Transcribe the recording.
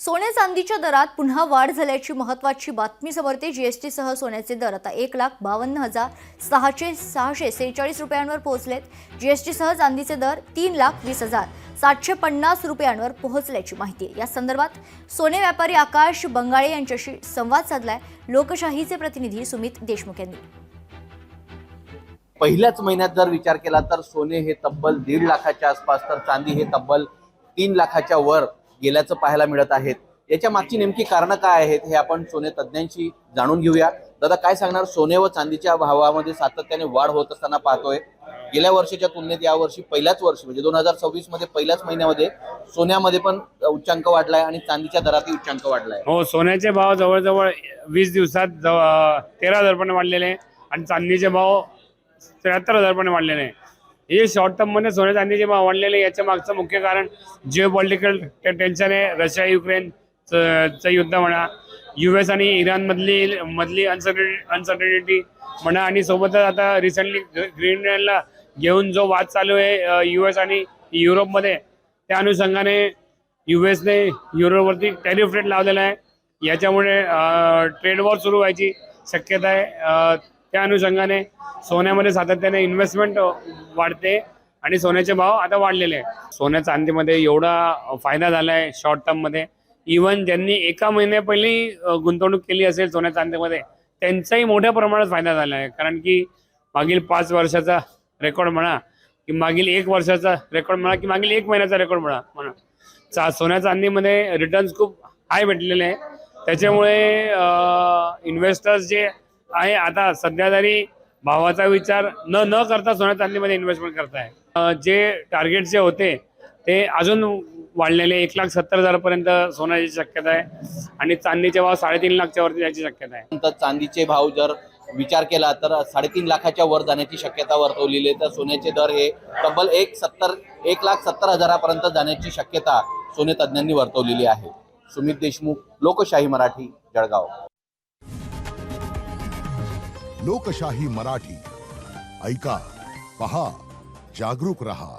सोने चांदीच्या दरात पुन्हा वाढ झाल्याची महत्त्वाची बातमी समोर येते। जीएसटीसह सोन्याचे दर आता 1,52,646 रुपयांवर पोहोचलेत। जीएसटीसह चांदीचे दर 3,20,750 रुपयांवर पोहोचल्याची माहिती आहे। या संदर्भात सोने व्यापारी आकाश बंगाळे यांच्याशी संवाद साधलाय लोकशाहीचे प्रतिनिधी सुमित देशमुख यांनी। पहिल्याच महिन्यात जर विचार केला तर सोने हे तब्बल 1.5 लाखाच्या आसपास तर चांदी हे तब्बल 3 लाखाच्या वर गेल्याचं पाहायला मिळत आहेत। याच्या मागची नेमकी कारणं काय आहेत हे आपण सोने तज्ञांशी जाणून घेऊया। दादा काय सांगणार, सोने व चांदीच्या भावामध्ये सातत्याने वाढ होत असताना पाहतोय। गेल्या वर्षीच्या तुलनेत या वर्षी पहिल्याच वर्षी म्हणजे 2026 मध्ये पहिल्याच महिन्यामध्ये सोन्यामध्ये पण उच्चांक वाढलाय आणि चांदीच्या दरातही उच्चांक वाढलाय। हो, सोन्याचे भाव जवळजवळ 20 दिवसात 13,000 रुपये वाढलेले आणि चांदीचे भाव 73,000 रुपये वाढलेले। हे शॉर्ट टर्म मध्ये सोन्या चांदीचे भाव वाढलेले याच्या मागचं मुख्य कारण जिओ पॉलिटिकल टेन्शन आहे। रशिया युक्रेन चं युद्ध म्हणा, US आणि इराण मधली अनसर्टनिटी म्हणा, आणि सोबतच आता रिसेंटली ग्रीनलँडला घेऊन जो वाद चालू आहे US आणि युरोपमध्ये, त्या अनुषंगाने US ने युरोपवरती टॅरिफ रेट लावलेला आहे। याच्यामुळे ट्रेड वॉर सुरू व्हायची शक्यता आहे। त्या अनुषंगाने सोन्यामध्ये सातत्याने इन्व्हेस्टमेंट वाढते आणि सोन्याचे भाव आता वाढलेले आहे। सोन्या चांदीमध्ये एवढा फायदा झाला आहे शॉर्ट टर्म मध्ये, इव्हन ज्यांनी एका महिन्या पहिली गुंतवणूक केली असेल सोन्या चांदीमध्ये त्यांचाही मोठ्या प्रमाणात फायदा झाला आहे। कारण की मागील 5 वर्षाचा रेकॉर्ड म्हणा की मागील 1 वर्षाचा रेकॉर्ड म्हणा की मागील 1 महिन्याचा रेकॉर्ड म्हणा, सोन्या चांदीमध्ये रिटर्न्स खूप हाय भेटलेले आहे। त्याच्यामुळे इन्व्हेस्टर्स जे आहे आता सध्या तरी भावाचा विचार न करता सोन्या चांदीमध्ये इन्व्हेस्टमेंट करताय। जे टार्गेट जे होते ते अजून वाढलेले 1,70,000 पर्यंत सोन्याची शक्यता आहे आणि चांदीचे भाव 3.5 लाखच्या वरती जायची शक्यता आहे। तर चांदीचे भाव जर विचार केला तर 3.5 लाखाच्या वर जाण्याची शक्यता वर्तवलेली आहे। तर सोन्याचे दर हे तब्बल 1,70,000 पर्यंत जाण्याची शक्यता सोने तज्ञांनी वर्तवलेली आहे। सुमित देशमुख, लोकशाही मराठी, जळगाव। लोकशाही मराठी ऐका, पहा, जागरूक रहा।